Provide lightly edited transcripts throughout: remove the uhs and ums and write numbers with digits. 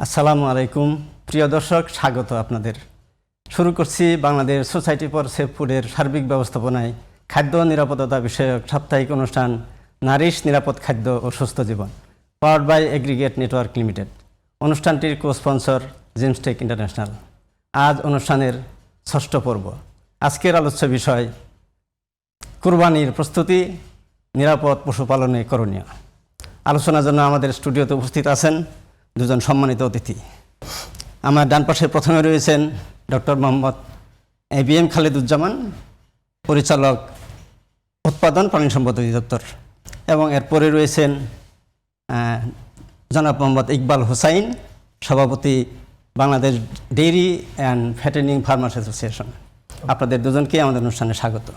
আসসালামু আলাইকুম প্রিয় দর্শক, স্বাগত আপনাদের। শুরু করছি বাংলাদেশ সোসাইটি ফর সেফ ফুডের সার্বিক ব্যবস্থাপনায় খাদ্য নিরাপত্তা বিষয়ক সাপ্তাহিক অনুষ্ঠান নারিশ নিরাপদ খাদ্য ও সুস্থ জীবন, powered by aggregate network limited. অনুষ্ঠানটির কো স্পন্সর জিমস্টেক ইন্টারন্যাশনাল। আজ অনুষ্ঠানের ষষ্ঠ পর্ব। আজকের আলোচ্য বিষয় কুরবানির প্রস্তুতি, নিরাপদ পশুপালনে করণীয়। আলোচনার জন্য আমাদের স্টুডিওতে উপস্থিত আছেন দুজন সম্মানিত অতিথি। আমার ডান পাশে প্রথমে রয়েছেন ডক্টর মোহাম্মদ ABM খালেদুজ্জামান, পরিচালক উৎপাদন প্রাণী সম্পদ অধিদপ্তর, এবং এরপরে রয়েছেন জনাব মোহাম্মদ ইকবাল হুসাইন, সভাপতি Bangladesh dairy and fattening farmers association. আপনাদের দুজনকে আমাদের অনুষ্ঠানে স্বাগত।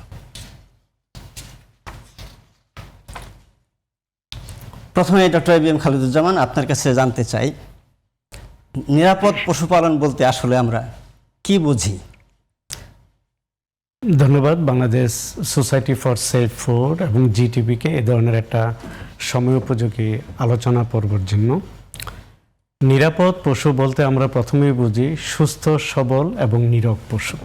প্রথমে ডক্টর ABM খালেদুজ্জামান, আপনার কাছে জানতে চাই, নিরাপদ পশুপালন বলতে আসলে আমরা কি বুঝি? ধন্যবাদ Bangladesh society for safe food এবং জিটিভিকে এ ধরনের একটা সময়োপযোগী আলোচনা পর্বের জন্য। নিরাপদ পশু বলতে আমরা প্রথমেই বুঝি সুস্থ, সবল এবং নীরব পশু।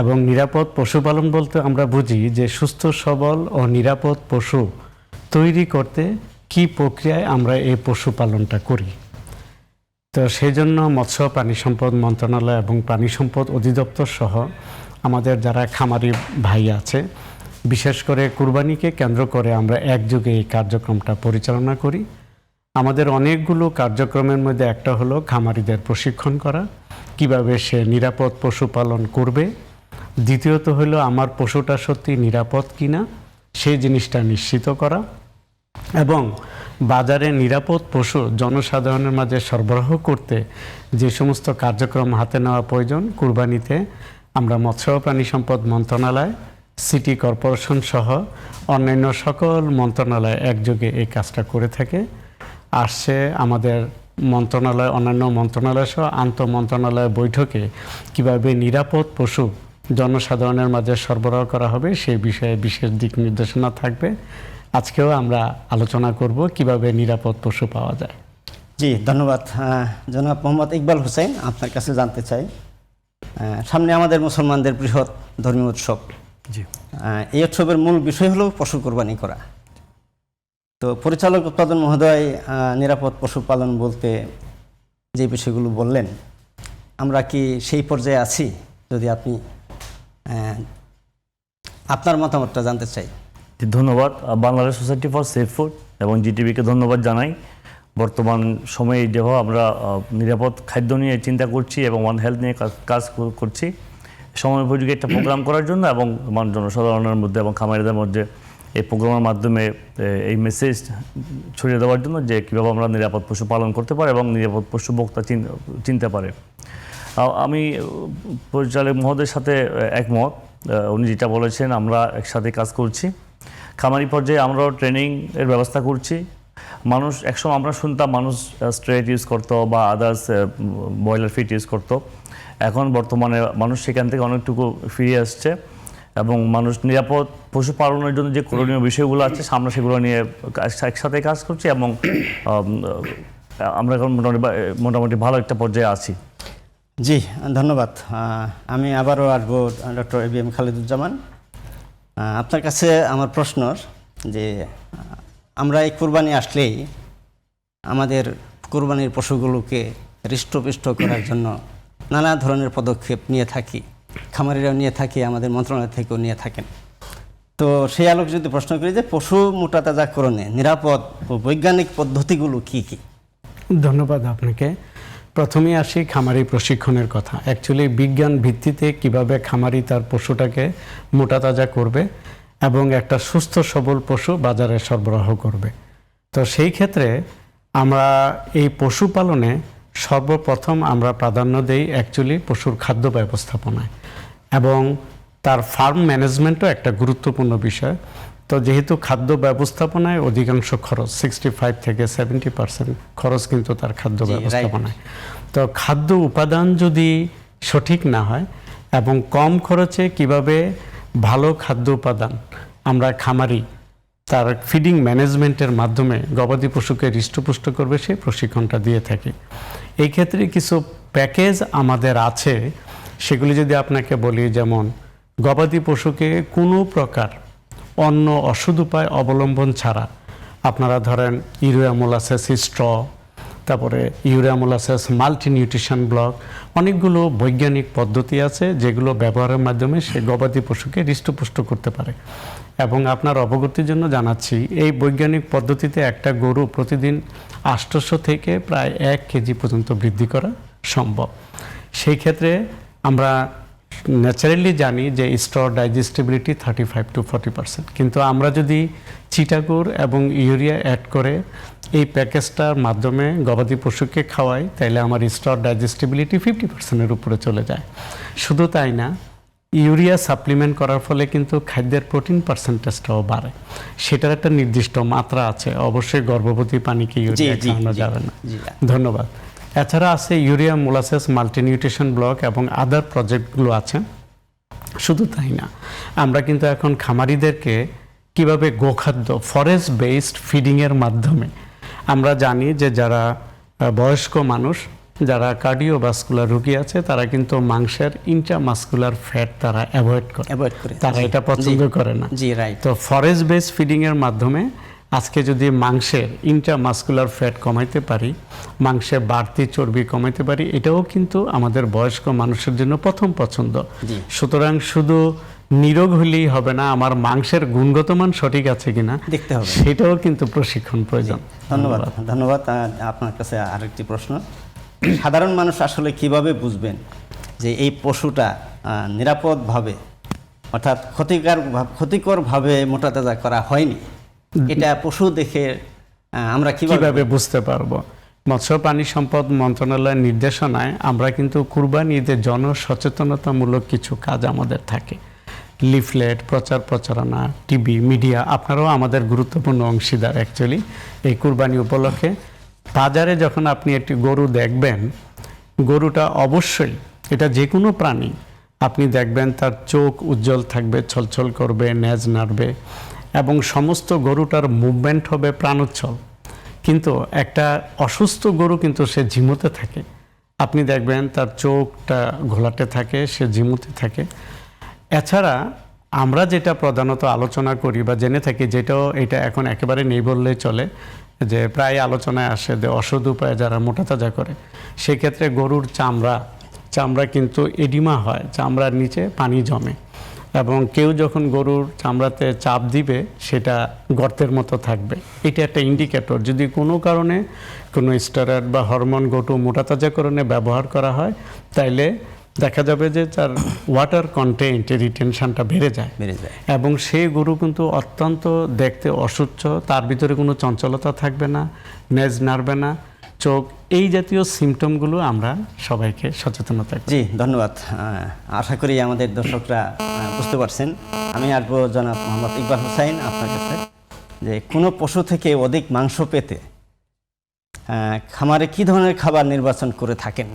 এবং নিরাপদ পশুপালন বলতে আমরা বুঝি যে সুস্থ, সবল ও নিরাপদ পশু তৈরি করতে কি প্রক্রিয়ায় আমরা এই পশুপালনটা করি। তো সেই জন্য মৎস্য প্রাণী সম্পদ মন্ত্রণালয় এবং প্রাণী সম্পদ অধিদপ্তর সহ আমাদের যারা খামারি ভাই আছে, বিশেষ করে কুরবানিকে কেন্দ্র করে আমরা একযোগে এই কার্যক্রমটা পরিচালনা করি। আমাদের অনেকগুলো কার্যক্রমের মধ্যে একটা হলো খামারিদের প্রশিক্ষণ করা, কিভাবে সে নিরাপদ পশুপালন করবে। দ্বিতীয়ত হলো আমার পশুটা সত্যি নিরাপদ কিনা সেই জিনিসটা নিশ্চিত করা, এবং বাজারে নিরাপদ পশু জনসাধারণের মাঝে সরবরাহ করতে যে সমস্ত কার্যক্রম হাতে নেওয়া প্রয়োজন, কুরবানিতে আমরা মৎস্য প্রাণী সম্পদ মন্ত্রণালয়, সিটি কর্পোরেশন সহ অন্যান্য সকল মন্ত্রণালয় একযোগে এই কাজটা করে থাকে। আসছে আমাদের মন্ত্রণালয়, অন্যান্য মন্ত্রণালয় সহ আন্তঃ মন্ত্রণালয় বৈঠকে কিভাবে নিরাপদ পশু জনসাধারণের মাঝে সরবরাহ করা হবে সেই বিষয়ে বিশেষ দিক নির্দেশনা থাকবে। আজকেও আমরা আলোচনা করব কিভাবে নিরাপদ পশু পাওয়া যায়। জি, ধন্যবাদ। জনাব মোহাম্মদ ইকবাল হুসাইন, আপনার কাছে জানতে চাই, সামনে আমাদের মুসলমানদের বৃহৎ ধর্মীয় উৎসব। জি, এই উৎসবের মূল বিষয় হলো পশু কোরবানি করা। তো পরিচালক উৎপাদন মহোদয় নিরাপদ পশুপালন বলতে যে বিষয়গুলো বললেন, আমরা কি সেই পর্যায়ে আছি? যদি আপনি আপনার মতামতটা জানতে চাই। ধন্যবাদ। Bangladesh society for safe food এবং জিটিভিকে ধন্যবাদ জানাই। বর্তমান সময়ে যেভাবে আমরা নিরাপদ খাদ্য নিয়ে চিন্তা করছি এবং ওয়ান হেলথ নিয়ে কাজ করছি, সময় উপযোগী একটা প্রোগ্রাম করার জন্য এবং জনসাধারণের মধ্যে এবং খামারিদের মধ্যে এই প্রোগ্রামের মাধ্যমে এই মেসেজ ছড়িয়ে দেওয়ার জন্য যে কীভাবে আমরা নিরাপদ পশু পালন করতে পারি এবং নিরাপদ পশু ভোক্তা চিনতে পারে। আমি পরিচালক মহোদয়ের সাথে একমত। উনি যেটা বলেছেন, আমরা একসাথে কাজ করছি। খামারি পর্যায়ে আমরাও ট্রেনিংয়ের ব্যবস্থা করছি। মানুষ একসময় আমরা শুনতাম মানুষ স্ট্রেট ইউজ করতো বা আদার্স ব্রয়লার ফিট ইউজ করতো। এখন বর্তমানে মানুষ সেখান থেকে অনেকটুকু ফিরে আসছে এবং মানুষ নিরাপদ পশুপালনের জন্য যে করণীয় বিষয়গুলো আছে আমরা সেগুলো নিয়ে একসাথে কাজ করছি এবং আমরা এখন মোটামুটি ভালো একটা পর্যায়ে আছি। জি, ধন্যবাদ। আমি আবারও আসবো ডক্টর ABM খালেদুজ্জামান, আপনার কাছে আমার প্রশ্ন যে আমরা এই কুরবানি আসলেই আমাদের কুরবানির পশুগুলোকে হৃষ্টপুষ্ট করার জন্য নানা ধরনের পদক্ষেপ নিয়ে থাকি, খামারিরাও নিয়ে থাকি, আমাদের মন্ত্রণালয় থেকেও নিয়ে থাকেন। তো সেই আলোক যদি প্রশ্ন করি যে পশু মোটাতাজাকরণে নিরাপদ ও বৈজ্ঞানিক পদ্ধতিগুলো কি কি? ধন্যবাদ আপনাকে। প্রথমে আসি খামারি প্রশিক্ষণের কথা। অ্যাকচুয়ালি বিজ্ঞান ভিত্তিতে কিভাবে খামারি তার পশুটাকে মোটাতাজা করবে এবং একটা সুস্থ সবল পশু বাজারে সরবরাহ করবে। তো সেই ক্ষেত্রে আমরা এই পশুপালনে সর্বপ্রথম আমরা প্রাধান্য দেই অ্যাকচুয়ালি পশুর খাদ্য ব্যবস্থাপনায়, এবং তার ফার্ম ম্যানেজমেন্টও একটা গুরুত্বপূর্ণ বিষয়। তো যেহেতু খাদ্য ব্যবস্থাপনায় অধিকাংশ খরচ 65 থেকে 70% খরচ কিন্তু তার খাদ্য ব্যবস্থাপনায়। তো খাদ্য উপাদান যদি সঠিক না হয় এবং কম খরচে কিভাবে ভালো খাদ্য উপাদান আমরা খামারি তার ফিডিং ম্যানেজমেন্টের মাধ্যমে গবাদি পশুকে হৃষ্টপুষ্ট করবে সেই প্রশিক্ষণটা দিয়ে থাকি। এই ক্ষেত্রে কিছু প্যাকেজ আমাদের আছে, সেগুলি যদি আপনাকে বলি, যেমন গবাদি পশুকে কোনো প্রকার অন্য ওষুধ উপায় অবলম্বন ছাড়া আপনারা ধরেন ইউরিয়া মোলাসেস স্ট্র, তারপরে urea molasses multi nutrition block, অনেকগুলো বৈজ্ঞানিক পদ্ধতি আছে যেগুলো ব্যবহারের মাধ্যমে সে গবাদি পশুকে হৃষ্টপুষ্ট করতে পারে। এবং আপনার অবগতির জন্য জানাচ্ছি, এই বৈজ্ঞানিক পদ্ধতিতে একটা গরু প্রতিদিন 800 থেকে প্রায় 1 কেজি পর্যন্ত বৃদ্ধি করা সম্ভব। সেই ক্ষেত্রে আমরা ন্যাচারালি জানি যে স্টোর ডাইজেস্টিবিলিটি 35 to 40%, কিন্তু আমরা যদি চিটাগুড় এবং ইউরিয়া অ্যাড করে এই প্যাকেজটার মাধ্যমে গবাদি পশুকে খাওয়াই, তাহলে আমার স্টোর ডাইজেস্টিবিলিটি 50%-এর উপরে চলে যায়। শুধু তাই না, ইউরিয়া সাপ্লিমেন্ট করার ফলে কিন্তু খাদ্যের প্রোটিন পার্সেন্টেজটাও বাড়ে। সেটার একটা নির্দিষ্ট মাত্রা আছে, অবশ্যই গর্ভবতী পানিকে ইউরিয়া খাওয়ানো যাবে না। ধন্যবাদ। এছাড়া আছে ইউরিয়া মোলাসেস মাল্টিনিউট্রিশন ব্লক এবং আদার প্রজেক্টগুলো আছে। শুধু তাই না, আমরা কিন্তু এখন খামারিদেরকে কিভাবে গোখাদ্য ফরেস্ট বেসড ফিডিংয়ের মাধ্যমে, আমরা জানি যে যারা বয়স্ক মানুষ, যারা কার্ডিওভাস্কুলার রোগী আছে, তারা কিন্তু মাংসের ইন্ট্রামাসকুলার ফ্যাট তারা অ্যাভয়েড করে, তারা এটা পছন্দ করে না। তো ফরেস্ট বেসড ফিডিংয়ের মাধ্যমে আজকে যদি মাংসের ইন্ট্রামাসকুলার ফ্যাট কমাইতে পারি, মাংসে বাড়তি চর্বি কমাইতে পারি, এটাও কিন্তু আমাদের বয়স্ক মানুষের জন্য প্রথম পছন্দ। সুতরাং শুধু নিরোগ হলেই হবে না, আমার মাংসের গুণগত মান সঠিক আছে কিনা দেখতে হবে, সেটাও কিন্তু প্রশিক্ষণ প্রয়োজন। ধন্যবাদ। আপনার কাছে আরেকটি প্রশ্ন, সাধারণ মানুষ আসলে কিভাবে বুঝবেন যে এই পশুটা নিরাপদভাবে, অর্থাৎ ক্ষতিকরভাবে মোটাতাজা করা হয়নি? এটা পশু দেখে আমরা কিভাবে বুঝতে পারবো? মৎস্য প্রাণী সম্পদ মন্ত্রণালয়ের নির্দেশনায় আমরা কিন্তু কুরবানি ঈদের জনসচেতনতামূলক কিছু কাজ আমাদের থাকে, লিফলেট, প্রচার প্রচারণা, টিভি, মিডিয়া, আপনারাও আমাদের গুরুত্বপূর্ণ অংশীদার। অ্যাকচুয়ালি এই কুরবানি উপলক্ষে বাজারে যখন আপনি একটি গরু দেখবেন, গরুটা অবশ্যই, এটা যে কোনো প্রাণী, আপনি দেখবেন তার চোখ উজ্জ্বল থাকবে, ছলছল করবে, নেজ নাড়বে এবং সমস্ত গরুটার মুভমেন্ট হবে প্রাণোচ্ছল। কিন্তু একটা অসুস্থ গরু কিন্তু সে ঝিমুতে থাকে, আপনি দেখবেন তার চোখটা ঘোলাটে থাকে, সে ঝিমুতে থাকে। এছাড়া আমরা যেটা প্রধানত আলোচনা করি বা জেনে থাকি, যেটাও এটা এখন একেবারে নেই বললেই চলে, যে প্রায় আলোচনায় আসে যে ওষুধ উপায়ে যারা মোটাতাজা করে, সেক্ষেত্রে গরুর চামড়া কিন্তু এডিমা হয়, চামড়ার নিচে পানি জমে, এবং কেউ যখন গরুর চামড়াতে চাপ দিবে সেটা গর্তের মতো থাকবে। এটা একটা ইন্ডিকেটর। যদি কোনো কারণে কোনো স্টেরয়েড বা হরমোন গরু মোটাতাজাকরণে ব্যবহার করা হয়, তাইলে দেখা যাবে যে তার ওয়াটার কন্টেন্ট, রিটেনশনটা বেড়ে যায় এবং সেই গরু কিন্তু অত্যন্ত দেখতে অসুস্থ, তার ভিতরে কোনো চঞ্চলতা থাকবে না, নেজ নাড়বে না, চোখ, এই জাতীয় সিমটমগুলো আমরা সবাইকে সচেতনতা। জি, ধন্যবাদ। আশা করি আমাদের দর্শকরা বুঝতে পারছেন। আমি আসবো জনাব মোহাম্মদ ইকবাল হুসাইন আপনার কাছে, যে কোনো পশু থেকে অধিক মাংস পেতে খামারে কী ধরনের খাবার নির্বাচন করে থাকেন,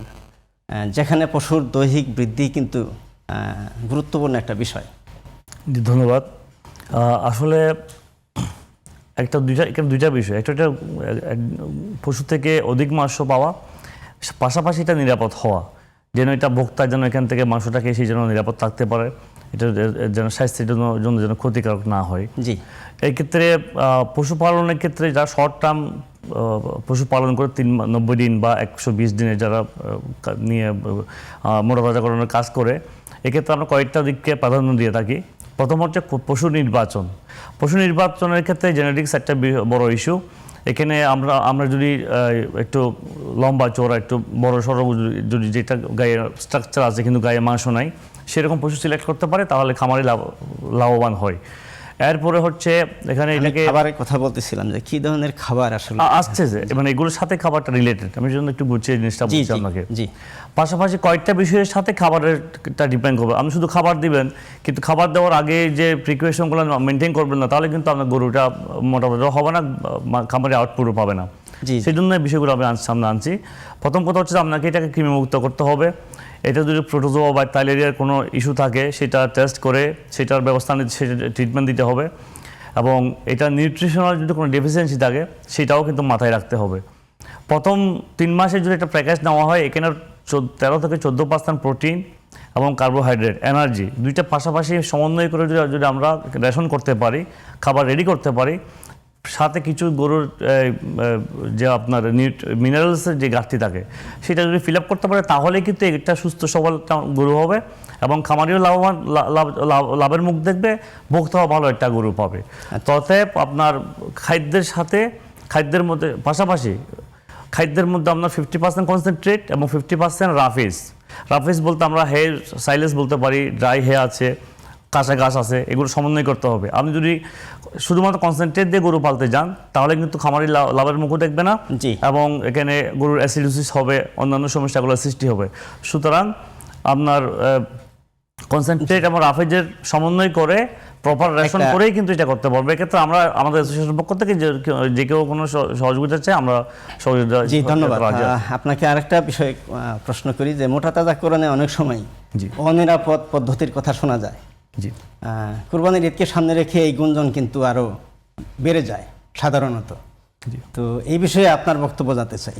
যেখানে পশুর দৈহিক বৃদ্ধি কিন্তু গুরুত্বপূর্ণ একটা বিষয়? জি, ধন্যবাদ। আসলে দুইটা বিষয়, একটা পশু থেকে অধিক মাংস পাওয়া, পাশাপাশি এটা নিরাপদ হওয়া, যেন এটা ভোক্তা যেন এখান থেকে মাংসটাকে সেই জন্য নিরাপদ থাকতে পারে, এটা যেন স্বাস্থ্যের জন্য যেন ক্ষতিকারক না হয়। জি, এই ক্ষেত্রে পশুপালনের ক্ষেত্রে যারা শর্ট টার্ম পশুপালন করে 90 দিন বা 120 দিনে যারা নিয়ে মোটাতাজাকরণের কাজ করে, এক্ষেত্রে আমরা কয়েকটা দিককে প্রাধান্য দিয়ে থাকি। প্রথম হচ্ছে পশু নির্বাচন। পশু নির্বাচনের ক্ষেত্রে জেনেটিক্স একটা বড় ইস্যু। এখানে আমরা যদি একটু লম্বা চওড়া, একটু বড় সড়ো, যদি যেটা গায়ে স্ট্রাকচার আছে কিন্তু গায়ে মাংস নাই, সেরকম পশু সিলেক্ট করতে পারে, তাহলে খামারে লাভবান হয়। এরপরে হচ্ছে এখানে এটাকে খাবারের কথা বলতেছিলাম, যে কি ধরনের খাবার আসলে আসছে, যে মানে এগুলোর সাথে খাবারটা রিলেটেড, আমি জন্য একটু বুঝিয়ে জিনিসটা বলছি আপনাকে। জি, পাশাপাশি কয়েকটা বিষয়ের সাথে খাবারেরটা ডিপেন্ড করবে। আপনি শুধু খাবার দিবেন, কিন্তু খাবার দেওয়ার আগে যে প্রিকশনগুলো মেনটেন করবেন না, তাহলে কিন্তু আপনার গরুটা মোটামুটি হবে না, খাবারের আউটপুটও পাবে না। সেই জন্য এই বিষয়গুলো আমি সামনে আনছি। প্রথম কথা হচ্ছে আপনাকে এটাকে কৃমিমুক্ত করতে হবে। এটা যদি প্রোটোজোয়া বা থাইলেরিয়ার কোনো ইস্যু থাকে, সেটা টেস্ট করে সেটার ব্যবস্থা নিতে, সেটা ট্রিটমেন্ট দিতে হবে। এবং এটা নিউট্রিশনাল যদি কোনো ডেফিসিয়েন্সি থাকে সেটাও কিন্তু মাথায় রাখতে হবে। প্রথম 3 মাসের যদি একটা প্যাকেজ নেওয়া হয়, এখানে 13 থেকে 14% প্রোটিন এবং কার্বোহাইড্রেট, এনার্জি দুইটা পাশাপাশি সমন্বয় করে যদি আমরা রেশন করতে পারি, খাবার রেডি করতে পারি, সাথে কিছু গরুর যে আপনার মিনারেলসের যে ঘাটতি থাকে সেটা যদি ফিল আপ করতে পারে, তাহলে কিন্তু একটা সুস্থ সবল গরু হবে এবং খামারিও লাভবান, লাভের মুখ দেখবে, ভোক্তাও ভালো একটা গরু পাবে। ততএব আপনার খাদ্যের মধ্যে পাশাপাশি খাদ্যের মধ্যে আপনার 50% কনসেন্ট্রেট এবং 50% রাফিস বলতে আমরা হে সাইলেস বলতে পারি, ড্রাই হে আছে, কাঁচা ঘাস আছে, এগুলো সমন্বয় করতে হবে। আপনি যদি শুধুমাত্র কনসেন্ট্রেট দিয়ে গরু পালতে যান তাহলে কিন্তু খামারি লাভের মুখও দেখবে না, জি। এবং এখানে গরুর অ্যাসিডোসিস হবে, অন্যান্য সমস্যাগুলো সৃষ্টি হবে। সুতরাং আপনার কনসেন্ট্রেট এবং রাফেজের সমন্বয় করে প্রপার রেশন করেই কিন্তু এটা করতে পারবে। এক্ষেত্রে আমরা আমাদের অ্যাসোসিয়েশনের পক্ষ থেকে যে কেউ কোনো সহযোগিতা চাই আমরা সহযোগিতা। জি, ধন্যবাদ। আপনাকে আরেকটা বিষয় প্রশ্ন করি যে মোটা তাজাকরণে অনেক সময় জি অনিরাপদ পদ্ধতির কথা শোনা যায়। জি কুরবানির ঈদকে সামনে রেখে এই গুঞ্জন কিন্তু আরো বেড়ে যায় সাধারণত। তো এই বিষয়ে আপনার বক্তব্য জানতে চাই।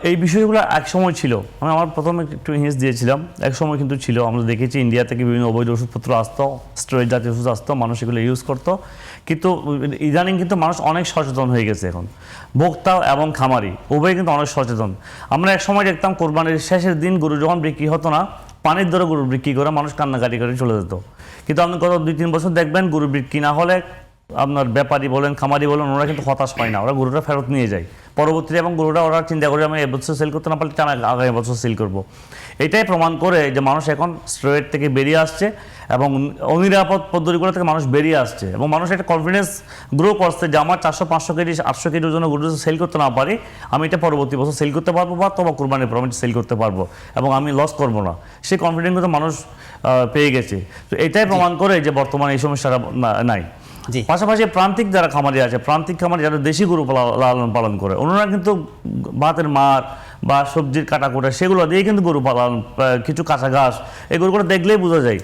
এই বিষয়গুলো এক সময় ছিল, আমি আমার প্রথমে একটু হিন্টস দিয়েছিলাম, এক সময় কিন্তু ছিল। আমরা দেখেছি ইন্ডিয়া থেকে বিভিন্ন অবৈধ ওষুধপত্র আসতো, স্টেরয়েড জাতীয় ওষুধ আসতো, মানুষ এগুলো ইউজ করতো। কিন্তু ইদানিং কিন্তু মানুষ অনেক সচেতন হয়ে গেছে। এখন ভোক্তা এবং খামারি উভয় কিন্তু অনেক সচেতন। আমরা এক সময় দেখতাম কোরবানির শেষের দিন গরু যখন বিক্রি হতো না, পানির দরে গরু বিক্রি করে মানুষ কান্নাকাটি করে চলে যেত। কিন্তু আপনি গত 2-3 বছর দেখবেন গরু বিক্রি না হলে আপনার ব্যাপারী বলেন, খামারি বলেন, ওরা কিন্তু হতাশ হয় না, ওরা গরুটা ফেরত নিয়ে যায় পরবর্তীতে, এবং গরুটা ওরা চিন্তা করে আমি এবছর সেল করতে না পারলে আমি আগামী বছর সেল করবো। এটাই প্রমাণ করে যে মানুষ এখন স্টেরয়েড থেকে বেরিয়ে আসছে এবং অনিরাপদ পদ্ধতিগুলো থেকে মানুষ বেরিয়ে আসছে, এবং মানুষ একটা কনফিডেন্স গ্রো করছে যে আমার 400-500 কেজি 800 কেজির জন্য গরু সেল করতে না পারি, আমি এটা পরবর্তী বছর সেল করতে পারবো বা তোমার কোরবানির পর আমি সেল করতে পারবো এবং আমি লস করবো না। সেই কনফিডেন্স কিন্তু মানুষ পেয়ে গেছে। তো এটাই প্রমাণ করে যে বর্তমানে এই সমস্যাটা নাই। পাশাপাশি প্রান্তিক যারা খামারি আছে, প্রান্তিক খামারি যারা দেশি গরু লালন পালন করে, ওনারা কিন্তু ভাতের মার বা সবজির কাটাকুটা সেগুলো দিয়ে কিন্তু গরু পালন, কিছু কাঁচা ঘাস, এই গরুগুলো দেখলেই বোঝা যায়।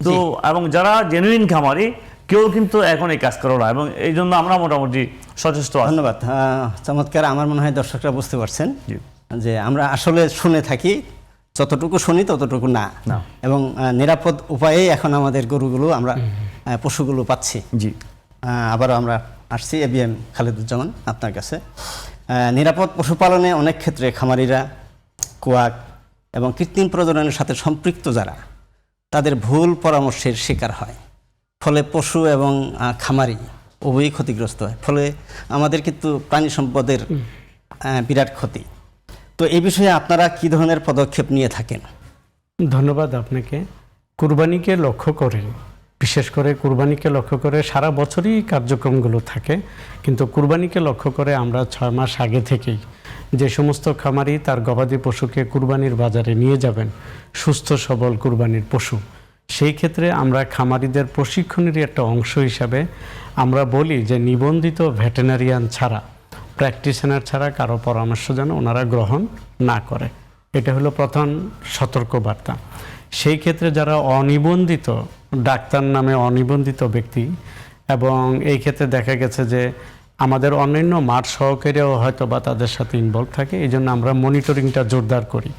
তো এবং যারা জেনুইন খামারি কেউ কিন্তু এখন এই কাজ করো না, এবং এই জন্য আমরা মোটামুটি সচেষ্ট। ধন্যবাদ, চমৎকার। আমার মনে হয় দর্শকরা বুঝতে পারছেন যে আমরা আসলে শুনে থাকি, যতটুকু শুনি ততটুকু না, এবং নিরাপদ উপায়ে এখন আমাদের গরুগুলো আমরা পশুগুলো পাচ্ছি। জি, আবারও আমরা আসছি ABM খালেদুজ্জামান আপনার কাছে। নিরাপদ পশুপালনে অনেক ক্ষেত্রে খামারিরা কোয়াক এবং কৃত্রিম প্রজননের সাথে সম্পৃক্ত যারা, তাদের ভুল পরামর্শের শিকার হয়, ফলে পশু এবং খামারি উভয়ই ক্ষতিগ্রস্ত হয়। ফলে আমাদের কিন্তু প্রাণী সম্পদের বিরাট ক্ষতি। তো এই বিষয়ে আপনারা কি ধরনের পদক্ষেপ নিয়ে থাকেন? ধন্যবাদ আপনাকে। কুরবানিকে লক্ষ্য করে, বিশেষ করে কুরবানিকে লক্ষ্য করে সারা বছরই কার্যক্রমগুলো থাকে, কিন্তু কুরবানিকে লক্ষ্য করে আমরা 6 মাস আগে থেকেই যে সমস্ত খামারি তার গবাদি পশুকে কুরবানির বাজারে নিয়ে যাবেন, সুস্থ সবল কুরবানির পশু, সেই ক্ষেত্রে আমরা খামারিদের প্রশিক্ষণেরই একটা অংশ হিসাবে আমরা বলি যে নিবন্ধিত ভেটেরিনারিয়ান ছাড়া, প্র্যাকটিশনার ছাড়া কারো পরামর্শ যেন ওনারা গ্রহণ না করে। এটা হলো প্রধান সতর্কবার্তা। সেই ক্ষেত্রে যারা অনিবন্ধিত, ডাক্তার নামে অনিবন্ধিত ব্যক্তি, এবং এই ক্ষেত্রে দেখা গেছে যে আমাদের অন্যান্য মাঠ সহকারীও হয়তো বা তাদের সাথে ইনভলভ থাকে, এই জন্য আমরা মনিটরিংটা জোরদার করি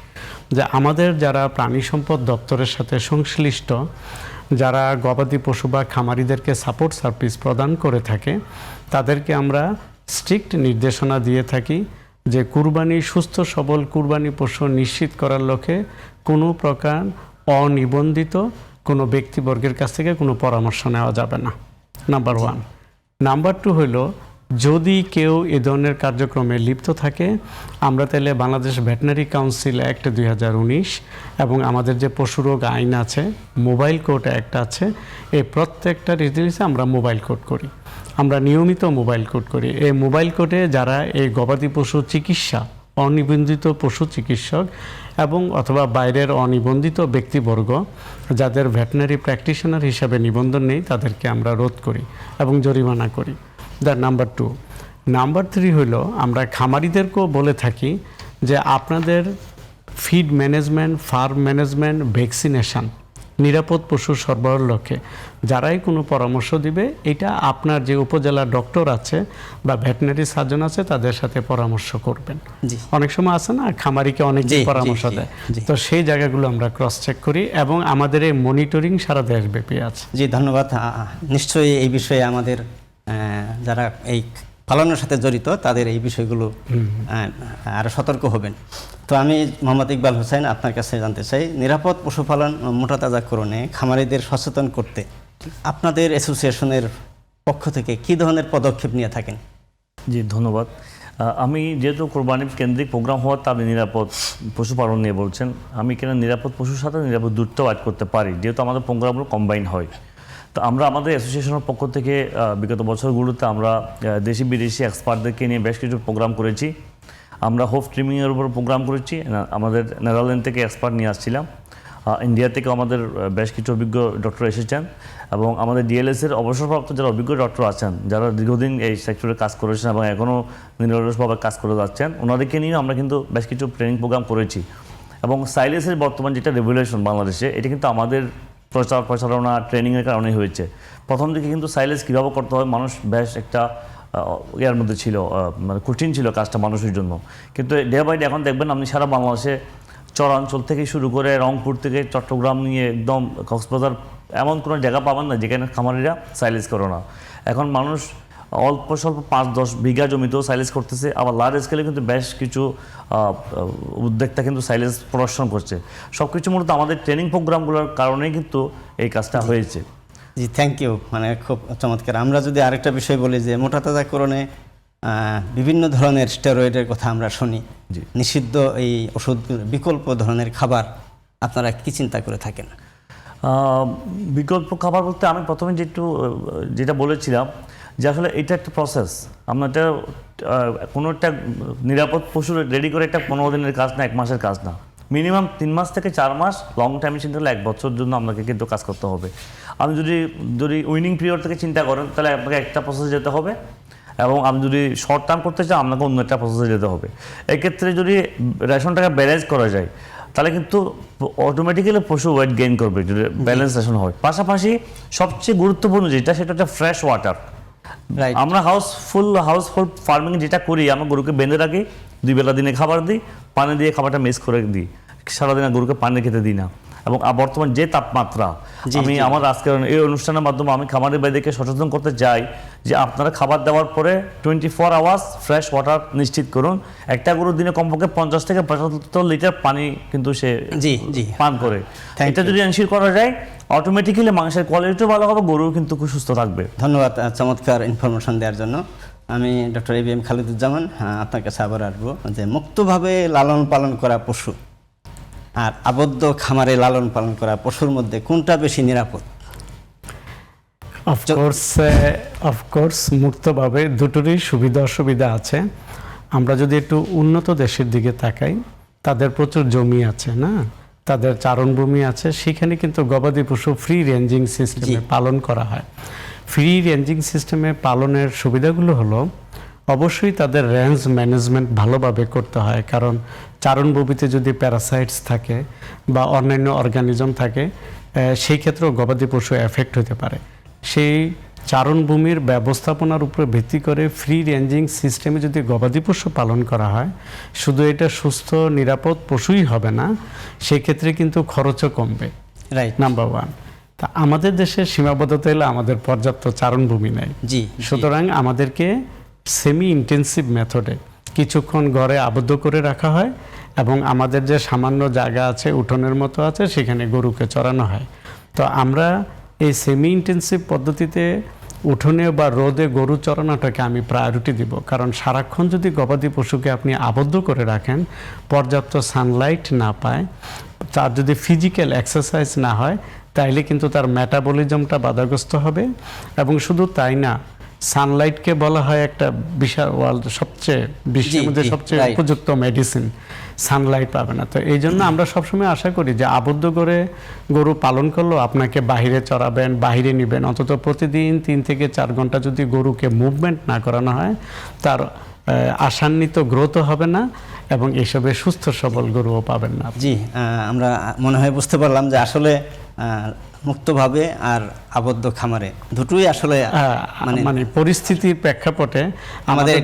যে আমাদের যারা প্রাণী সম্পদ দপ্তরের সাথে সংশ্লিষ্ট, যারা গবাদি পশু বা খামারিদেরকে সাপোর্ট সার্ভিস প্রদান করে থাকে, তাদেরকে আমরা স্ট্রিক্ট নির্দেশনা দিয়ে থাকি যে কুরবানি, সুস্থ সবল কুরবানি পশু নিশ্চিত করার লক্ষ্যে কোনো প্রকার অনিবন্ধিত কোনো ব্যক্তিবর্গের কাছ থেকে কোনো পরামর্শ নেওয়া যাবে না, নাম্বার 1। নাম্বার 2 হইল, যদি কেউ এ ধরনের কার্যক্রমে লিপ্ত থাকে, আমরা তাহলে বাংলাদেশ ভেটেরিনারি কাউন্সিল অ্যাক্ট 2019 এবং আমাদের যে পশুরোগ আইন আছে, মোবাইল কোড অ্যাক্ট আছে, এই প্রত্যেকটা রিলিজে আমরা মোবাইল কোড করি, আমরা নিয়মিত মোবাইল কোড করি। এই মোবাইল কোডে যারা এই গবাদি পশু চিকিৎসা, অনিবন্ধিত পশু চিকিৎসক এবং অথবা বাইরের অনিবন্ধিত ব্যক্তিবর্গ যাদের ভেটেরিনারি প্র্যাকটিশনার হিসাবে নিবন্ধন নেই, তাদেরকে আমরা রোধ করি এবং জরিমানা করি। That number 2। নাম্বার 3 হলো, আমরা খামারিদেরকেও বলে থাকি যে আপনাদের feed management, farm management, vaccination নিরাপদ পশু সরবরাহের লক্ষ্যে যারাই কোনো পরামর্শ দিবে এটা আপনার যে উপজেলা ডক্টর আছে বা ভেটেরিনারি সার্জন আছে তাদের সাথে পরামর্শ করবেন। জি অনেক সময় আছে না খামারিকে অনেক জি, জি, পরামর্শ জি, দেয়, জি। তো সেই জায়গাগুলো আমরা ক্রস চেক করি এবং আমাদের এই মনিটরিং সারা দেশব্যাপী আছে। জি ধন্যবাদ। নিশ্চয়ই এই বিষয়ে আমাদের যারা এই পালনের সাথে জড়িত তাদের এই বিষয়গুলো আরো সতর্ক হবেন। তো আমি মোহাম্মদ ইকবাল হোসেন আপনার কাছে জানতে চাই, নিরাপদ পশুপালন ও মোটাতাজাকরণে খামারিদের সচেতন করতে আপনাদের অ্যাসোসিয়েশনের পক্ষ থেকে কী ধরনের পদক্ষেপ নিয়ে থাকেন? জি ধন্যবাদ। আমি যেহেতু কোরবানি কেন্দ্রিক প্রোগ্রাম হওয়ার তা আপনি নিরাপদ পশুপালন নিয়ে বলছেন, আমি কেন নিরাপদ পশুর সাথে নিরাপদ দুধটাও অ্যাড করতে পারি, যেহেতু আমাদের প্রোগ্রামগুলো কম্বাইন হয়। তো আমরা আমাদের অ্যাসোসিয়েশনের পক্ষ থেকে বিগত বছরগুলোতে আমরা দেশি বিদেশি এক্সপার্টদেরকে নিয়ে বেশ কিছু প্রোগ্রাম করেছি। আমরা হোপ ট্রিমিংয়ের উপর প্রোগ্রাম করেছি, আমাদের নেদারল্যান্ড থেকে এক্সপার্ট নিয়ে আসছিলাম, ইন্ডিয়া থেকে আমাদের বেশ কিছু অভিজ্ঞ ডক্টর এসেছেন এবং আমাদের ডিএলএসের অবসরপ্রাপ্ত যারা অভিজ্ঞ ডক্টর আছেন যারা দীর্ঘদিন এই সেক্টরে কাজ করেছেন এবং এখনও নিরলসভাবে কাজ করে যাচ্ছেন, ওনাদেরকে নিয়েও আমরা কিন্তু বেশ কিছু ট্রেনিং প্রোগ্রাম করেছি। এবং সাইলেন্সের বর্তমান যেটা রেগুলেশন বাংলাদেশে, এটা কিন্তু আমাদের প্রচারণা ট্রেনিংয়ের কারণে হয়েছে। প্রথম দিকে কিন্তু সাইলেন্স কীভাবে করতে হয় মানুষ বেশ একটা ইয়ার মধ্যে ছিল, মানে কঠিন ছিল কাজটা মানুষের জন্য। কিন্তু ডে বাই ডে এখন দেখবেন আপনি সারা বাংলাদেশে চরাঞ্চল থেকে শুরু করে রংপুর থেকে চট্টগ্রাম নিয়ে একদম কক্সবাজার এমন কোনো জায়গা পাবেন না যেখানে খামারিরা সাইলেন্স করে না। এখন মানুষ অল্প স্বল্প 5-10 বিঘা জমিতেও সাইলেন্স করতেছে, আবার লার্জ স্কেলে কিন্তু বেশ কিছু উদ্যোক্তা কিন্তু সাইলেন্স প্রদর্শন করছে। সব কিছু মূলত আমাদের ট্রেনিং প্রোগ্রামগুলোর কারণেই কিন্তু এই কাজটা হয়েছে। জি থ্যাংক ইউ, মানে খুব চমৎকার। আমরা যদি আরেকটা বিষয় বলি যে মোটাতাজাকরণে বিভিন্ন ধরনের স্টেরয়েডের কথা আমরা শুনি, নিষিদ্ধ এই ওষুধ বিকল্প ধরনের খাবার আপনারা কি চিন্তা করে থাকেন? বিকল্প খাবার বলতে আমি প্রথমে যেটা বলেছিলাম যে আসলে এটা একটা প্রসেস, আমরা এটা কোনো একটা নিরাপদ পশু রেডি করে একটা 15 দিনের কাজ না, 1 মাসের কাজ না, মিনিমাম 3 মাস থেকে 4 মাস, লং টাইম চিন্তা করলে 1 বছর জন্য আপনাকে কিন্তু কাজ করতে হবে। আপনি যদি উইনিং পিরিয়ড থেকে চিন্তা করেন তাহলে আপনাকে একটা প্রসেসে যেতে হবে, এবং আপনি যদি শর্ট টার্ম করতে চান আপনাকে অন্য একটা প্রসেসে যেতে হবে। এক্ষেত্রে যদি রেশনটাকে ব্যালেন্স করা যায় তাহলে কিন্তু অটোমেটিক্যালি পশু ওয়েট গেইন করবে যদি ব্যালেন্স রেশন হয়। পাশাপাশি সবচেয়ে গুরুত্বপূর্ণ যেটা সেটা হচ্ছে ফ্রেশ ওয়াটার। আমরা হাউসফুল ফার্মিং যেটা করি, আমরা গরুকে বেঁধে রাখি, 2 বেলা দিনে খাবার দিই, পানি দিয়ে খাবারটা মিক্স করে দিই, সারাদিন গরুকে পানি খেতে দিই না। এবং বর্তমান যে তাপমাত্রা, আমি আমার আজকের এই অনুষ্ঠানের মাধ্যমে আমি খামারের বাইদেরকে সচেতন করতে চাই যে আপনারা খাবার দেওয়ার পরে 24 আওয়ার্স ফ্রেশ ওয়াটার নিশ্চিত করুন। একটা গরুর দিনে কমপক্ষে 50 থেকে 75 লিটার পানি কিন্তু সে পান করে। এটা যদি এনশিওর করা যায় অটোমেটিক্যালি মাংসের কোয়ালিটিও ভালো হবে, গরু কিন্তু খুব সুস্থ থাকবে। ধন্যবাদ চমৎকার ইনফরমেশন দেওয়ার জন্য। আমি ডক্টর ABM খালিদুজ্জামান আপনার কাছে আবার আসবো যে মুক্তভাবে লালন পালন করা পশু আর আবদ্ধ খামারে লালন পালন করা পশুর মধ্যে কোনটা বেশি নিরাপদ? অফকোর্স মুক্তভাবে দুটোরই সুবিধা অসুবিধা আছে। আমরা যদি একটু উন্নত দেশের দিকে তাকাই, তাদের প্রচুর জমি আছে না, তাদের চারণভূমি আছে, সেখানে কিন্তু গবাদি পশু ফ্রি রেঞ্জিং সিস্টেমে পালন করা হয়। ফ্রি রেঞ্জিং সিস্টেমে পালনের সুবিধাগুলো হলো অবশ্যই তাদের রেঞ্জ ম্যানেজমেন্ট ভালোভাবে করতে হয়, কারণ চারণভূমিতে যদি প্যারাসাইটস থাকে বা অন্যান্য অর্গানিজম থাকে সেই ক্ষেত্রেও গবাদি পশু এফেক্ট হতে পারে। সেই চারণভূমির ব্যবস্থাপনার উপরে ভিত্তি করে ফ্রি রেঞ্জিং সিস্টেমে যদি গবাদি পশু পালন করা হয়, শুধু এটা সুস্থ নিরাপদ পশুই হবে না, সেক্ষেত্রে কিন্তু খরচও কমবে। Right, number 1। তা আমাদের দেশের সীমাবদ্ধতা হলে আমাদের পর্যাপ্ত চারণভূমি নেই, সুতরাং আমাদেরকে সেমি ইন্টেন্সিভ মেথডে কিছুক্ষণ ঘরে আবদ্ধ করে রাখা হয় এবং আমাদের যে সামান্য জায়গা আছে উঠোনের মতো আছে সেখানে গরুকে চড়ানো হয়। তো আমরা এই সেমি ইন্টেন্সিভ পদ্ধতিতে উঠোনে বা রোদে গরু চড়ানোটাকে আমি প্রায়োরিটি দিব, কারণ সারাক্ষণ যদি গবাদি পশুকে আপনি আবদ্ধ করে রাখেন, পর্যাপ্ত সানলাইট না পায়, তার যদি ফিজিক্যাল এক্সারসাইজ না হয়, তাইলে কিন্তু তার মেটাবলিজমটা বাধাগ্রস্ত হবে। এবং শুধু তাই না, সানলাইটকে বলা হয় একটা বিশাল বিশ্বের মধ্যে সবচেয়ে উপযুক্ত মেডিসিন, সানলাইট পাবে না। তো এই জন্য আমরা সবসময় আশা করি যে আবদ্ধ করে গরু পালন করলেও আপনাকে বাহিরে চড়াবেন, বাহিরে নেবেন, অন্তত প্রতিদিন 3 থেকে 4 ঘন্টা যদি গরুকে মুভমেন্ট না করানো হয়, তার আশান্বিত গ্রোথও হবে না এবং এসবে সুস্থ সবল গরুও পাবেন না। জি, আমরা মনে হয় বুঝতে পারলাম যে আসলে মুক্তভাবে আর আবদ্ধ খামারে দুটোই আসলে মানে পরিস্থিতির প্রেক্ষাপটে আমাদের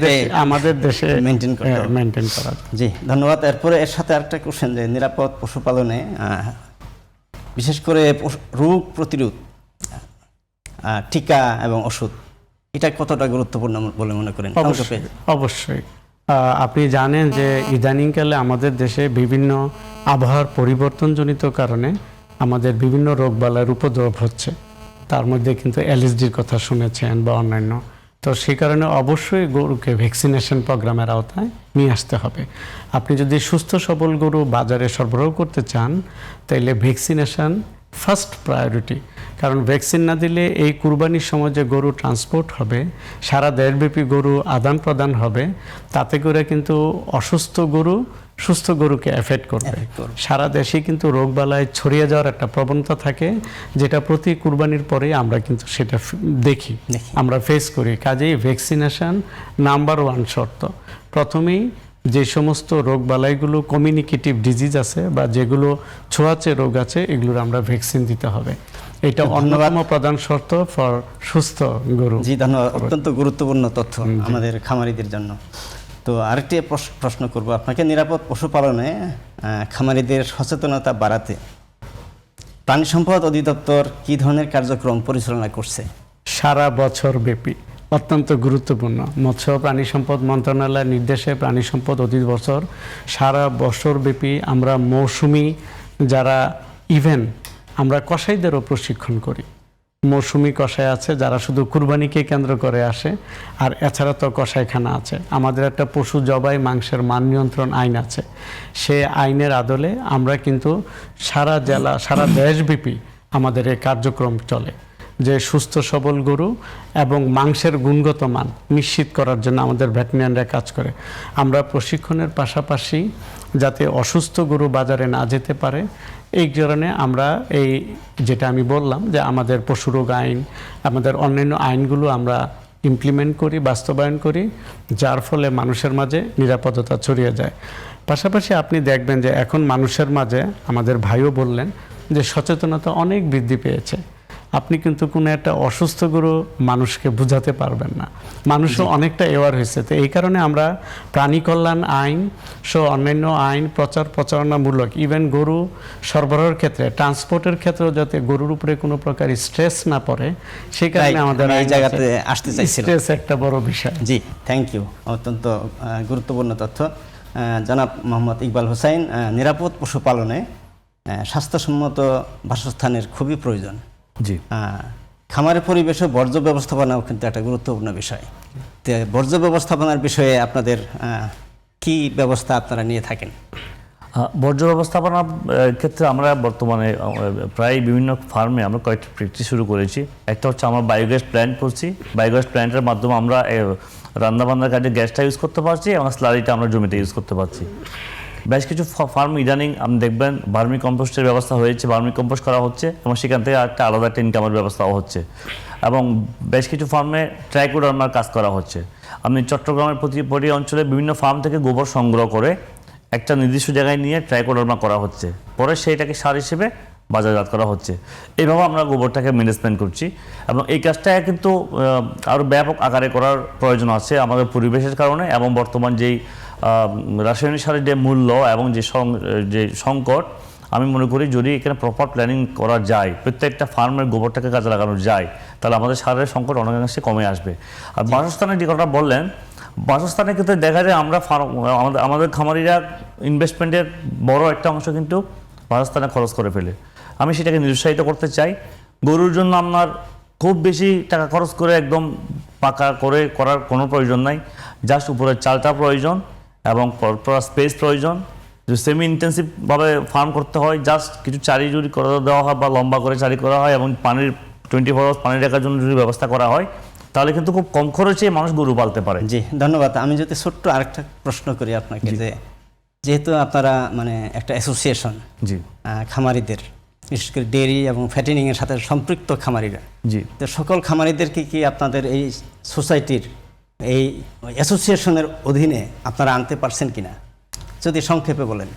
আমাদের দেশে মেনটেন করতে হবে। মেনটেন করা। জি, ধন্যবাদ। এরপরে এর সাথে আরেকটা কোশ্চেন, যে নিরাপদ পশুপালনে বিশেষ করে রোগ প্রতিরোধ টিকা এবং ওষুধ, এটা কতটা গুরুত্বপূর্ণ বলে মনে করেন? অবশ্যই আপনি জানেন যে ইদানিংকালে আমাদের দেশে বিভিন্ন আবহাওয়ার পরিবর্তনজনিত কারণে আমাদের বিভিন্ন রোগবালাইয়ের উপদ্রব হচ্ছে। তার মধ্যে কিন্তু এলএসডির কথা শুনেছেন বা অন্যান্য। তো সেই কারণে অবশ্যই গরুকে ভ্যাকসিনেশন প্রোগ্রামের আওতায় নিয়ে আসতে হবে। আপনি যদি সুস্থ সবল গরু বাজারে সরবরাহ করতে চান, তাইলে ভ্যাকসিনেশন ফার্স্ট প্রায়োরিটি। কারণ ভ্যাকসিন না দিলে এই কুরবানির সময় যে গরু ট্রান্সপোর্ট হবে, সারা দেশব্যাপী গরু আদান প্রদান হবে, তাতে করে কিন্তু অসুস্থ গরু সুস্থ গরুকে এফেক্ট করবে। সারা দেশে কিন্তু রোগবালাই ছড়িয়ে যাওয়ার একটা প্রবণতা থাকে, যেটা প্রতি কুরবানির পরে আমরা কিন্তু সেটা দেখি, আমরা ফেস করি। কাজেই ভ্যাকসিনেশন নাম্বার 1 শর্ত। প্রথমেই যে সমস্ত রোগবালাইগুলো কমিউনিকেটিভ ডিজিজ আছে বা যেগুলো ছোঁয়াচে রোগ আছে, এগুলোর আমরা ভ্যাকসিন দিতে হবে। এটা অন্যতম প্রধান শর্ত ফর সুস্থ গরু। জি, ধন্যবাদ। অত্যন্ত গুরুত্বপূর্ণ তথ্য আমাদের খামারিদের জন্য। তো আরেকটি প্রশ্ন করব আপনাকে, নিরাপদ পশুপালনে খামারিদের সচেতনতা বাড়াতে প্রাণী সম্পদ অধিদপ্তর কি ধরনের কার্যক্রম পরিচালনা করছে? সারা বছর ব্যাপী অত্যন্ত গুরুত্বপূর্ণ। মৎস্য প্রাণী সম্পদ মন্ত্রণালয়ের নির্দেশে প্রাণী সম্পদ অধিদপ্তর সারা বছর ব্যাপী আমরা মৌসুমি যারা ইভেন আমরা কসাইদেরও প্রশিক্ষণ করি। মৌসুমি কসাই আছে যারা শুধু কুরবানিকে কেন্দ্র করে আসে, আর এছাড়া তো কসাইখানা আছে। আমাদের একটা পশু জবাই মাংসের মান নিয়ন্ত্রণ আইন আছে। সে আইনের আদলে আমরা কিন্তু সারা জেলা সারা দেশব্যাপী আমাদের এই কার্যক্রম চলে, যে সুস্থ সবল গরু এবং মাংসের গুণগত মান নিশ্চিত করার জন্য আমাদের ভেটেরিনারিরা কাজ করে। আমরা প্রশিক্ষণের পাশাপাশি যাতে অসুস্থ গরু বাজারে না যেতে পারে, এই কারণে আমরা এই যেটা আমি বললাম যে আমাদের পশুরোগ আইন, আমাদের অন্যান্য আইনগুলো আমরা ইমপ্লিমেন্ট করি, বাস্তবায়ন করি, যার ফলে মানুষের মাঝে নিরাপত্তা ছড়িয়ে যায়। পাশাপাশি আপনি দেখবেন যে এখন মানুষের মাঝে, আমাদের ভাইও বললেন যে সচেতনতা অনেক বৃদ্ধি পেয়েছে। আপনি কিন্তু কোনো একটা অসুস্থ গরু মানুষকে বুঝাতে পারবেন না, মানুষও অনেকটা অ্যাওয়ার হয়েছে। তো এই কারণে আমরা প্রাণী কল্যাণ আইন সহ অন্যান্য আইন প্রচার প্রচারণামূলক, ইভেন গরু সরবরাহের ক্ষেত্রে, ট্রান্সপোর্টের ক্ষেত্রেও যাতে গরুর উপরে কোনো প্রকার স্ট্রেস না পড়ে, সেই কারণে আমাদের এই জায়গাতে আসতে চাইছিলাম। স্ট্রেস একটা বড় বিষয়। জি, থ্যাংক ইউ। অত্যন্ত গুরুত্বপূর্ণ তথ্য। জনাব মোহাম্মদ ইকবাল হোসাইন, নিরাপদ পশুপালনে স্বাস্থ্যসম্মত বাসস্থানের খুবই প্রয়োজন। জি, খামারের পরিবেশে বর্জ্য ব্যবস্থাপনাও কিন্তু একটা গুরুত্বপূর্ণ বিষয়। তো বর্জ্য ব্যবস্থাপনার বিষয়ে আপনাদের কি ব্যবস্থা আপনারা নিয়ে থাকেন? বর্জ্য ব্যবস্থাপনার ক্ষেত্রে আমরা বর্তমানে প্রায় বিভিন্ন ফার্মে আমরা কয়েকটি প্র্যাকটিস শুরু করেছি। একটা হচ্ছে আমরা বায়োগ্যাস প্ল্যান্ট করছি। বায়োগ্যাস প্ল্যান্টের মাধ্যমে আমরা রান্নাবান্নার কাজে গ্যাসটা ইউজ করতে পারছি এবং স্লারিটা আমরা জমিতে ইউজ করতে পারছি। বেশ কিছু ফার্ম ইদানিং আপনি দেখবেন ভার্মি কম্পোস্টের ব্যবস্থা হয়েছে, ভার্মি কম্পোস্ট করা হচ্ছে এবং সেখান থেকে একটা আলাদা একটা ইনকামের ব্যবস্থাও হচ্ছে। এবং বেশ কিছু ফার্মে ট্রাইকোডার্মার কাজ করা হচ্ছে। আপনি চট্টগ্রামের প্রতি অঞ্চলে বিভিন্ন ফার্ম থেকে গোবর সংগ্রহ করে একটা নির্দিষ্ট জায়গায় নিয়ে ট্রাইকোডার্মা করা হচ্ছে, পরে সেইটাকে সার হিসেবে বাজারজাত করা হচ্ছে। এইভাবে আমরা গোবরটাকে ম্যানেজমেন্ট করছি এবং এই কাজটা কিন্তু আরও ব্যাপক আকারে করার প্রয়োজন আছে আমাদের পরিবেশের কারণে এবং বর্তমান যেই রাসায়নিক সারের যে মূল্য এবং যে সংকট, আমি মনে করি যদি এখানে প্রপার প্ল্যানিং করা যায়, প্রত্যেকটা ফার্মের গোবরটাকে কাজে লাগানো যায়, তাহলে আমাদের সারের সংকট অনেকাংশে কমে আসবে। আর বাসস্থানের যে কথাটা বললেন, বাসস্থানের ক্ষেত্রে দেখা যায় আমরা আমাদের খামারিরা ইনভেস্টমেন্টের বড় একটা অংশ কিন্তু বাসস্থানে খরচ করে ফেলে। আমি সেটাকে নিরুৎসাহিত করতে চাই। গরুর জন্য আপনার খুব বেশি টাকা খরচ করে একদম পাকা করে করার কোনো প্রয়োজন নাই। জাস্ট উপরের চালটা প্রয়োজন এবং স্পেস প্রয়োজন। যদি সেমি ইন্টেন্সিভভাবে ফার্ম করতে হয়, জাস্ট কিছু চারি যদি করে দেওয়া হয় বা লম্বা করে চারি করা হয় এবং পানির 24 আওয়ার্স পানি রাখার জন্য যদি ব্যবস্থা করা হয়, তাহলে কিন্তু খুব কম খরচে মানুষ গরু পালতে পারে। জি, ধন্যবাদ। আমি যদি ছোট্ট আরেকটা প্রশ্ন করি আপনাকে, যেহেতু আপনারা মানে একটা অ্যাসোসিয়েশন, জি, খামারিদের, বিশেষ করে ডেয়ারি এবং ফ্যাটেনিংয়ের সাথে সম্পৃক্ত খামারিরা, জি, তো সকল খামারিদেরকে কি আপনাদের এই সোসাইটির এই অ্যাসোসিয়েশনের অধীনে আপনারা আনতে পারছেন কিনা, যদি সংক্ষেপে বলেন?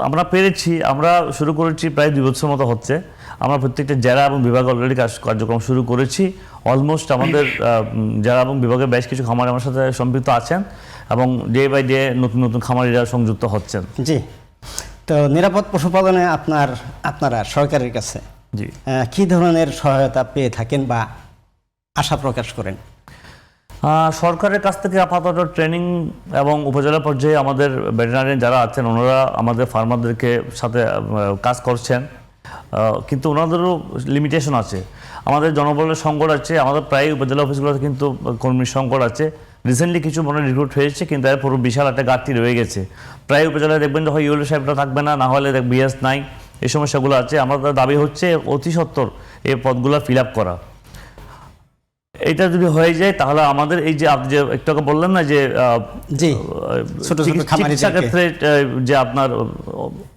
আমরা পেরেছি, আমরা শুরু করেছি প্রায় 2 বছর মতো হচ্ছে। আমরা প্রত্যেকটা জেলা এবং বিভাগ অলরেডি কার্যক্রম শুরু করেছি। অলমোস্ট আমাদের জেলা এবং বিভাগের বেশ কিছু খামারি আমার সাথে সম্পৃক্ত আছেন এবং ডে বাই ডে নতুন নতুন খামারিরা সংযুক্ত হচ্ছেন। জি, তো নিরাপদ পশুপালনে আপনারা সরকারের কাছে জি, কি ধরনের সহায়তা পেয়ে থাকেন বা আশা প্রকাশ করেন? সরকারের কাছ থেকে আপাতত ট্রেনিং এবং উপজেলা পর্যায়ে আমাদের ভেটেরিনারিয়ান যারা আছেন ওনারা আমাদের ফার্মারদেরকে সাথে কাজ করছেন, কিন্তু ওনাদেরও লিমিটেশন আছে। আমাদের জনবলের সংকট আছে, আমাদের প্রায় উপজেলা অফিসগুলোতে কিন্তু কর্মীর সংকট আছে। রিসেন্টলি কিছু মনে রিক্রুট হয়েছে, কিন্তু এর পুরো বিশাল একটা ঘাটতি রয়ে গেছে। প্রায় উপজেলায় দেখবেন যে হয় ইউএলও সাহেবরা থাকবে না, না হলে বিএস নাই, এই সমস্যাগুলো আছে। আমাদের দাবি হচ্ছে অতি সত্বর এই পদগুলো ফিল আপ করা। এটা যদি হয়ে যায় তাহলে আমাদের এই যে আপনি যে একটু আগে বললেন না যে জি, ছোট ছোট খামারিদেরকে চিকিৎসা ক্ষেত্রে যে আপনার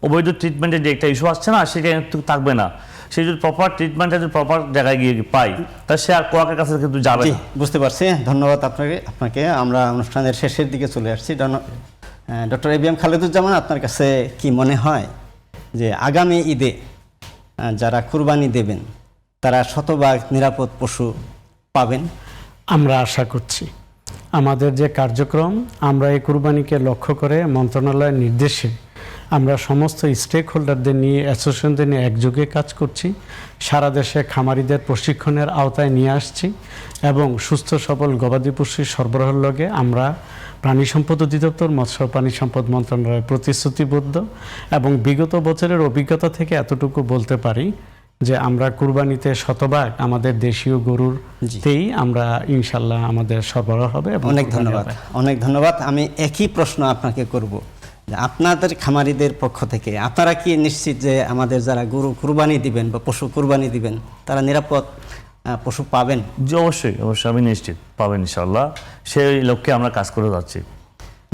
অবৈধ ট্রিটমেন্টের যে একটা ইস্যু আসছে না, সেটা কিন্তু থাকবে না। সে যদি প্রপার ট্রিটমেন্টটা যদি প্রপার জায়গায় গিয়ে পাই, তা সে আর কোয়াকের কাছে কিন্তু যাবে জি, না। বুঝতে পারছি। ধন্যবাদ আপনাকে। আমরা অনুষ্ঠানের শেষের দিকে চলে আসছি। ডক্টর এবিএম খালেদুজ্জামান, আপনার কাছে কি মনে হয় যে আগামী ঈদে যারা কুরবানি দেবেন তারা শতভাগ নিরাপদ পশু পাবেন? আমরা আশা করছি আমাদের যে কার্যক্রম, আমরা এই কুরবানিকে লক্ষ্য করে মন্ত্রণালয়ের নির্দেশে আমরা সমস্ত স্টেক হোল্ডারদের নিয়ে, অ্যাসোসিয়েশনদের নিয়ে একযোগে কাজ করছি। সারা দেশে খামারিদের প্রশিক্ষণের আওতায় নিয়ে আসছি এবং সুস্থ সবল গবাদি পশু সরবরাহের লগে আমরা প্রাণী সম্পদ অধিদপ্তর, মৎস্য প্রাণী সম্পদ মন্ত্রণালয় প্রতিশ্রুতিবদ্ধ এবং বিগত বছরের অভিজ্ঞতা থেকে এতটুকু বলতে পারি যে আমরা কুরবানিতে শতভাগ আমাদের দেশীয় গরুরতেই আমরা ইনশাল্লাহ আমাদের সরবরাহ হবে। এবং অনেক ধন্যবাদ। আমি একই প্রশ্ন আপনাকে করব যে আপনাদের খামারিদের পক্ষ থেকে আপনারা কি নিশ্চিত যে আমাদের যারা গরু কুরবানি দিবেন বা পশু কুরবানি দিবেন তারা নিরাপদ পশু পাবেন? জি, অবশ্যই আমি নিশ্চিত পাবেন ইনশাআল্লাহ। সেই লক্ষ্যে আমরা কাজ করে যাচ্ছি।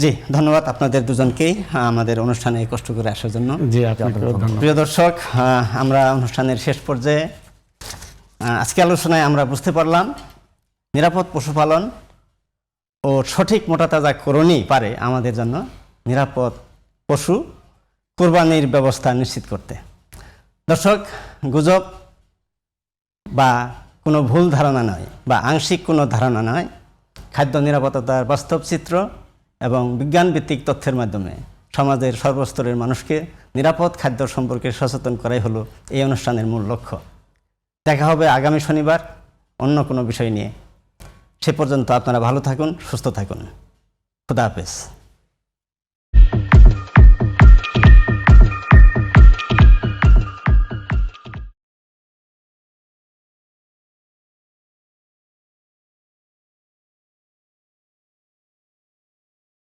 জি, ধন্যবাদ আপনাদের দুজনকেই আমাদের অনুষ্ঠানে কষ্ট করে আসার জন্য। জি, আপনাকেও ধন্যবাদ। প্রিয় দর্শক, আমরা অনুষ্ঠানের শেষ পর্যায়ে আজকে আলোচনায় আমরা বুঝতে পারলাম নিরাপদ পশুপালন ও সঠিক মোটাতাজাকরণই পারে আমাদের জন্য নিরাপদ পশু কুরবানির ব্যবস্থা নিশ্চিত করতে। দর্শক, গুজব বা কোনো ভুল ধারণা নয় বা আংশিক কোনো ধারণা নয়, খাদ্য নিরাপত্তার বাস্তব চিত্র এবং বিজ্ঞানভিত্তিক তথ্যের মাধ্যমে সমাজের সর্বস্তরের মানুষকে নিরাপদ খাদ্য সম্পর্কে সচেতন করাই হলো এই অনুষ্ঠানের মূল লক্ষ্য। দেখা হবে আগামী শনিবার অন্য কোনো বিষয় নিয়ে। সে পর্যন্ত আপনারা ভালো থাকুন, সুস্থ থাকুন। খুদা হাফেজ।